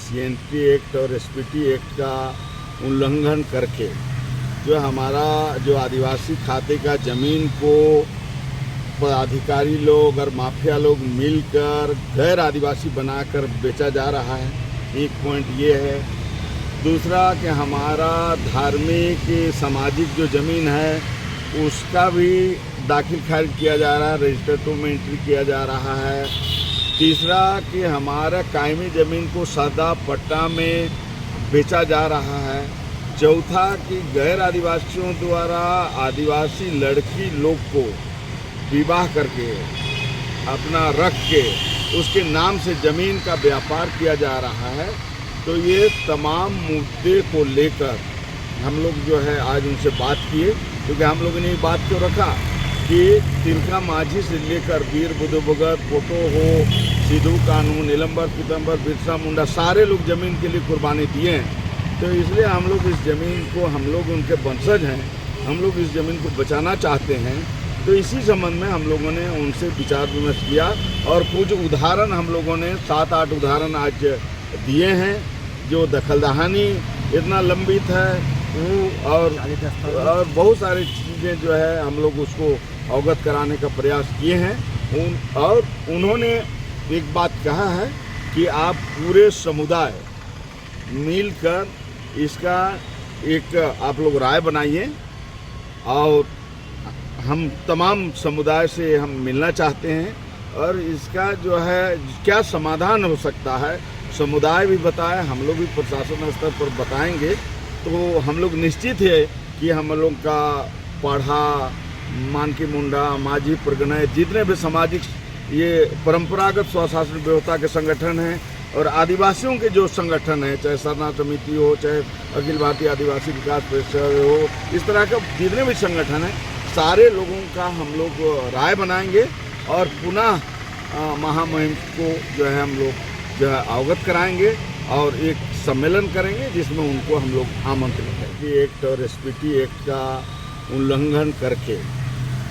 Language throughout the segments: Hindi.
सीएनटी एक्ट और एसपीटी एक्ट का उल्लंघन करके जो हमारा जो आदिवासी खाते का ज़मीन को पदाधिकारी लोग और माफिया लोग मिलकर गैर आदिवासी बनाकर बेचा जा रहा है, एक पॉइंट ये है। दूसरा कि हमारा धार्मिक सामाजिक जो ज़मीन है उसका भी दाखिल खारिज किया जा रहा है, रजिस्टर टू में एंट्री किया जा रहा है। तीसरा कि हमारा कायमी ज़मीन को सादा पट्टा में बेचा जा रहा है। चौथा कि गैर आदिवासियों द्वारा आदिवासी लड़की लोग को विवाह करके अपना रख के उसके नाम से ज़मीन का व्यापार किया जा रहा है। तो ये तमाम मुद्दे को लेकर हम लोग जो है आज उनसे बात किए, क्योंकि हम लोगों ने ये बात क्यों रखा कि तिलका माझी से लेकर वीर बुद्ध भगत, फोटो हो, सिद्धू कानू, नीलम्बर पीतम्बर, बिरसा मुंडा सारे लोग ज़मीन के लिए कुर्बानी दिए हैं। तो इसलिए हम लोग इस ज़मीन को, हम लोग उनके वंशज हैं, हम लोग इस ज़मीन को बचाना चाहते हैं। तो इसी संबंध में हम लोगों ने उनसे विचार विमर्श किया और कुछ उदाहरण हम लोगों ने 7-8 उदाहरण आज दिए हैं। जो दखलदहानी इतना लंबित है वो और बहुत सारी चीज़ें जो है हम लोग उसको अवगत कराने का प्रयास किए हैं। और उन्होंने एक बात कहा है कि आप पूरे समुदाय मिलकर इसका एक आप लोग राय बनाइए और हम तमाम समुदाय से हम मिलना चाहते हैं और इसका जो है क्या समाधान हो सकता है समुदाय भी बताए, हम लोग भी प्रशासन स्तर पर बताएंगे। तो हम लोग निश्चित है कि हम लोग का पढ़ा, मानकी मुंडा, माझी प्रगणय, जितने भी सामाजिक ये परंपरागत स्वशासन व्यवस्था के संगठन हैं और आदिवासियों के जो संगठन हैं, चाहे सरना समिति हो, चाहे अखिल भारतीय आदिवासी विकास परिषद हो, इस तरह के जितने भी संगठन हैं, सारे लोगों का हम लोग राय बनाएंगे और पुनः महामहिम को जो है हम लोग जो है अवगत कराएंगे और एक सम्मेलन करेंगे जिसमें उनको हम लोग आमंत्रित करेंगे। एक्ट और एसपीटी एक्ट का उल्लंघन करके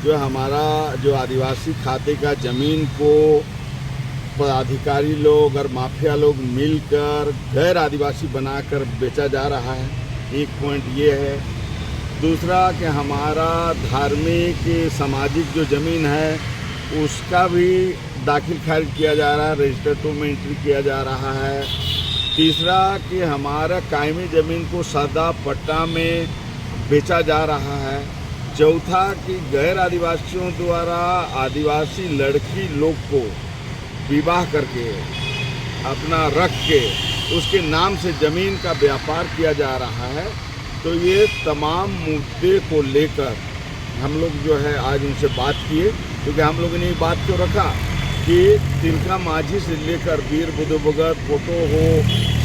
जो हमारा जो आदिवासी खाते का ज़मीन को पदाधिकारी लोग और माफिया लोग मिलकर गैर आदिवासी बनाकर बेचा जा रहा है, एक पॉइंट ये है। दूसरा कि हमारा धार्मिक सामाजिक जो ज़मीन है उसका भी दाखिल खारिज किया जा रहा है, रजिस्टर टू में एंट्री किया जा रहा है। तीसरा कि हमारा कायमी ज़मीन को सादा पट्टा में बेचा जा रहा है। चौथा कि गैर आदिवासियों द्वारा आदिवासी लड़की लोग को विवाह करके अपना रख के उसके नाम से ज़मीन का व्यापार किया जा रहा है। तो ये तमाम मुद्दे को लेकर हम लोग जो है आज उनसे बात किए, क्योंकि हम लोगों ने ये बात क्यों रखा कि तिलका माझी से लेकर वीर बुद्ध भगत, फोटो हो,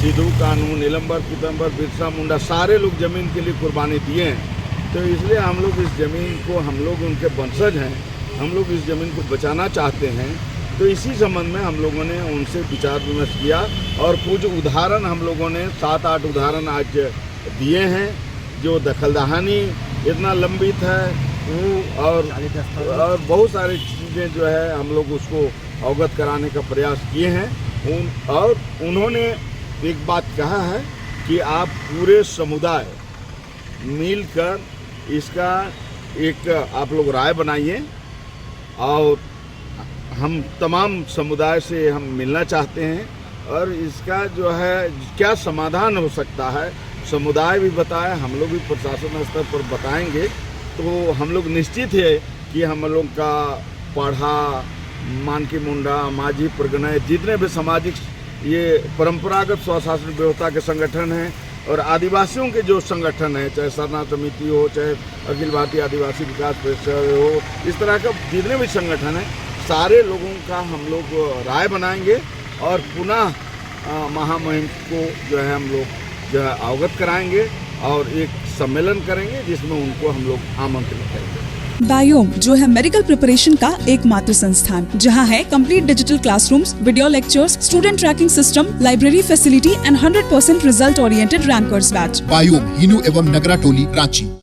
सिद्धू कानू, नीलम्बर पीतम्बर, बिरसा मुंडा सारे लोग ज़मीन के लिए कुर्बानी दिए हैं। तो इसलिए हम लोग इस ज़मीन को, हम लोग उनके वंशज हैं, हम लोग इस ज़मीन को बचाना चाहते हैं। तो इसी संबंध में हम लोगों ने उनसे विचार विमर्श किया और कुछ उदाहरण हम लोगों ने 7-8 उदाहरण आज दिए हैं। जो दखलदहानी इतना लंबित है वो और बहुत सारी चीज़ें जो है हम लोग उसको अवगत कराने का प्रयास किए हैं। और उन्होंने एक बात कहा है कि आप पूरे समुदाय मिलकर इसका एक आप लोग राय बनाइए और हम तमाम समुदाय से हम मिलना चाहते हैं और इसका जो है क्या समाधान हो सकता है समुदाय भी बताए, हम लोग भी प्रशासन स्तर पर बताएंगे। तो हम लोग निश्चित है कि हम लोग का पढ़ा, मानकी मुंडा, माझी प्रगणय, जितने भी सामाजिक ये परंपरागत स्वशासन व्यवस्था के संगठन हैं और आदिवासियों के जो संगठन हैं, चाहे सरना समिति हो, चाहे अखिल भारतीय आदिवासी विकास परिषद हो, इस तरह के जितने भी संगठन हैं, सारे लोगों का हम लोग राय बनाएंगे और पुनः महामहिम को जो है हम लोग जो है अवगत कराएंगे और एक सम्मेलन करेंगे जिसमें उनको हम लोग आमंत्रित करेंगे। बायोम जो है मेडिकल प्रिपरेशन का एकमात्र संस्थान जहां है complete digital classrooms, video lectures, student tracking system, library facility and 100% result oriented rankers batch. Biome, Hinoo एवं नगरा टोली, रांची।